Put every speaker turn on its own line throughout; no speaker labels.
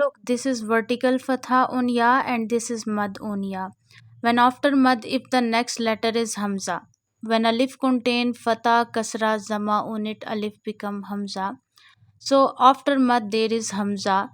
Look, this is vertical fatha on ya and this is mad on ya. When after mad, if the next letter is hamza, when alif contain fatha, kasra, zama on it, alif become hamza. So after mad there is hamza.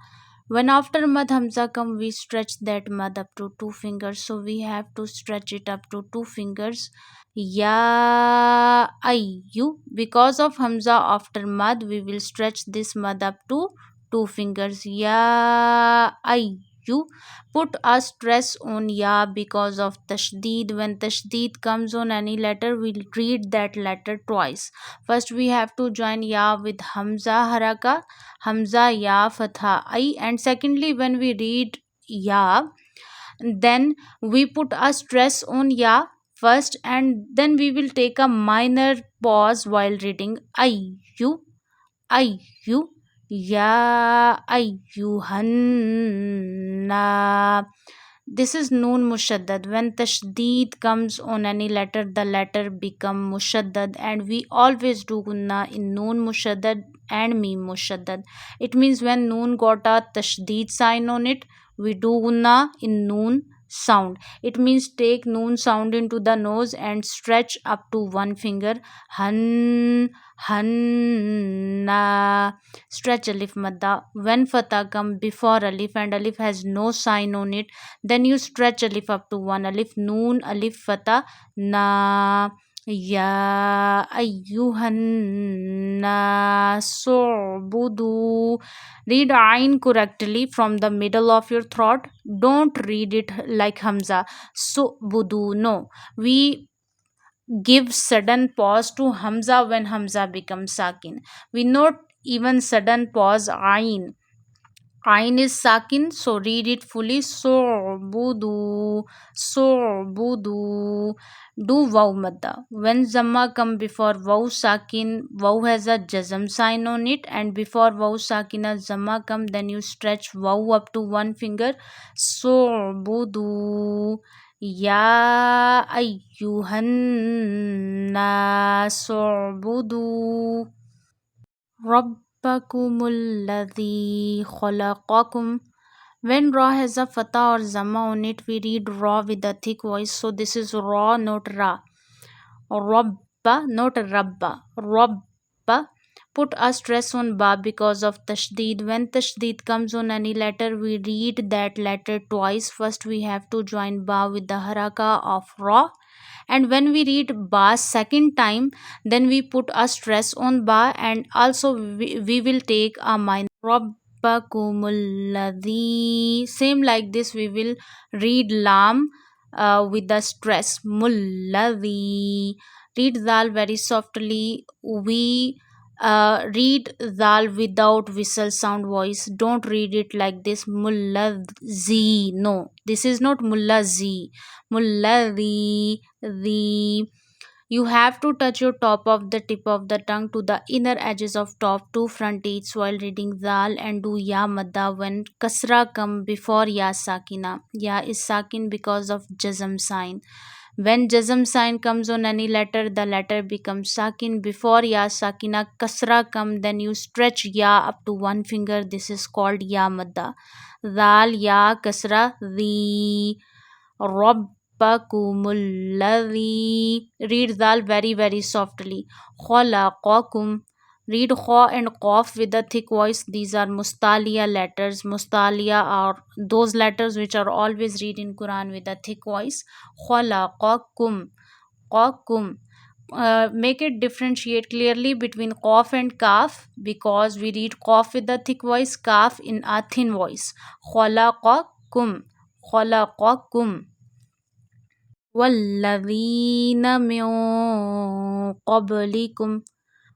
When after mad hamza come, we stretch that mad up to two fingers. So we have to stretch it up to two fingers. Ya ayyu. Because of hamza after mad, we will stretch this mad up to two fingers. Ya ayyu. Put a stress on ya because of tashdeed. When tashdeed comes on any letter, we'll read that letter twice. First we have to join ya with hamza haraka, hamza ya fatha I, and secondly when we read ya, then we put a stress on ya first, and then we will take a minor pause while reading ayyu ayyu ya ayyuhanna. This is noon mushaddad. When tashdeed comes on any letter, the letter become mushaddad, and we always do gunna in noon mushaddad and mim mushaddad. It means when noon got a tashdeed sign on it, we do gunna in noon sound. It means take noon sound into the nose and stretch up to one finger. Han hanna. Stretch alif madda. When fatha come before alif and alif has no sign on it, then you stretch alif up to one alif. Noon alif fatha na. Ya ayyuhan nasu'budu. Read ain correctly from the middle of your throat. Don't read it like hamza. Su'budu. No. We give sudden pause to hamza when hamza becomes sakin. We not even sudden pause ain. Ain is sakin, so read it fully. Su'budu, su'budu. Do waw madda. When zamma come before waw sakin, waw has a jazm sign on it, and before waw sakina zamma come, then you stretch waw up to one finger. Su'budu. Ya ayyuhan nasu'budu Rabbakumulladhi khalaqakum. When ra has a fatha or zamma on it, we read ra with a thick voice. So this is ra, not ra. Rabba, not rabba. Rabba. Put a stress on ba because of tashdeed. When tashdeed comes on any letter, we read that letter twice. First we have to join ba with the haraka of ra, and when we read ba second time, then we put a stress on ba, and also we will take a minor. Rabbakumulladhi. Same like this we will read lam with the stress. Mulladhi. Read dal very softly. We read dal without whistle sound voice. Don't read it like this. Mulladhi. No, this is not mullazi. Mulladhi. The. You have to touch your top of the tip of the tongue to the inner edges of top two front teeth while reading dal, and do ya madda when kasra come before ya sakina. Ya is sakin because of jazm sign. When jazm sign comes on any letter, the letter becomes sakin. Before ya sakina kasra come, then you stretch ya up to one finger. This is called ya madda. Dal ya kasra the. Rabbakumulladhi. Read dal very softly. Khalaqakum. Read kha and qaf with a thick voice. These are mustalia letters. Mustalia are those letters which are always read in Quran with a thick voice. Khalaqakum. Qakum. Make it differentiate clearly between qaf and kaf, because we read qaf with a thick voice, kaf in a thin voice. Khalaqakum. Khalaqakum. وَالَّذِينَ مِن قَبْلِكُمْ.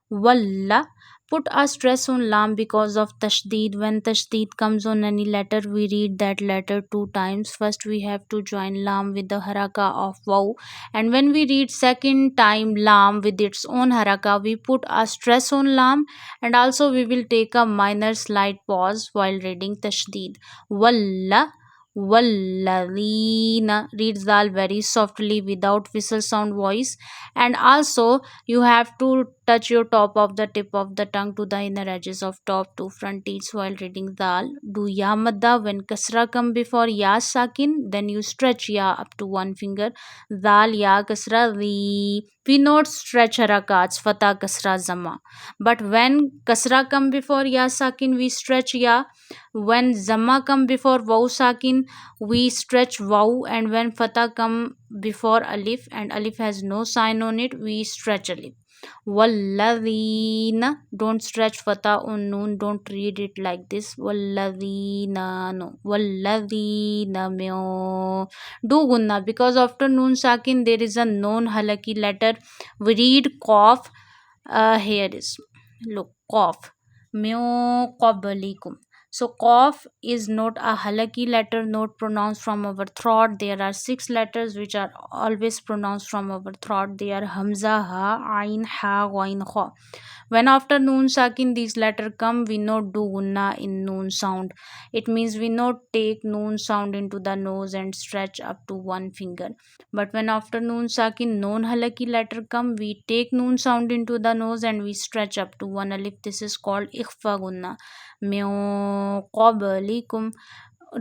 Walla. Put a stress on lam because of tashdeed. When tashdeed comes on any letter, we read that letter two times. First we have to join lam with the haraka of waw, and when we read second time lam with its own haraka, we put a stress on lam, and also we will take a minor slight pause while reading tashdeed. Walla. Walladina. Reads dal very softly without whistle sound voice, and also you have to touch your top of the tip of the tongue to the inner edges of top two front teeth while reading dal. Do ya madda when kasra come before ya sakin, then you stretch ya up to one finger. Dal ya kasra ri. We not stretch harakats fatah kasra zama. But when kasra come before ya sakin, we stretch ya. When zama come before waw sakin, we stretch waw, and when fatah come before alif and alif has no sign on it, we stretch alif. Walladina, don't stretch fatah on noon, don't read it like this. Walladina, no. Walladina myo. Do gunna, because after noon sakin there is a non halaki letter. We read cough. Here is, look, cough. Myo qablikum. So cough is not a halaki letter, not pronounced from our throat. There are 6 letters which are always pronounced from our throat. They are hamza, ha, ain, ha, ghain, kha. When after noon sakin these letters come, we not do gunna in noon sound. It means we not take noon sound into the nose and stretch up to one finger. But when after noon sakin non halaki letter come, we take noon sound into the nose and we stretch up to one alif. This is called ikhfa gunna. Min qablikum.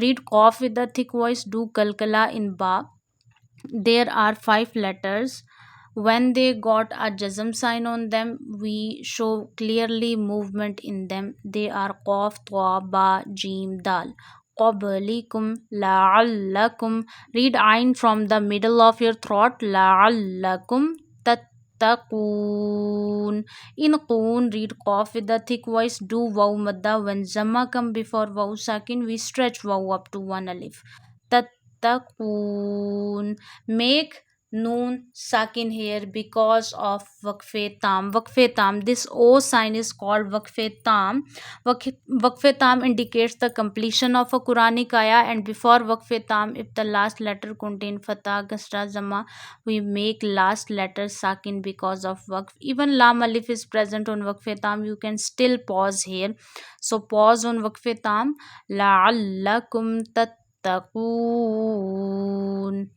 Read cough with a thick voice. Do kalkala in ba. There are 5 letters. When they got a jazm sign on them, we show clearly movement in them. They are qaf, ta, ba, jim, dal. Qablikum, la'allakum. Read ain from the middle of your throat. La'allakum tattaqoon. In qoon, read qaf with a thick voice. Do waw madda. When zamma come before waw sakin, we stretch waw up to one alif. Tattaqoon. Make noon sakin here because of waqfe tam. Waqfe tam, this O sign is called waqfe tam. Waqfe tam indicates the completion of a Quranic ayah, and before waqfe tam, if the last letter contain fatah, kasra, zama, we make last letter sakin because of waqf. Even lam alif is present on waqfe tam, you can still pause here. So pause on waqfe tam. La'allakum tattaqoon.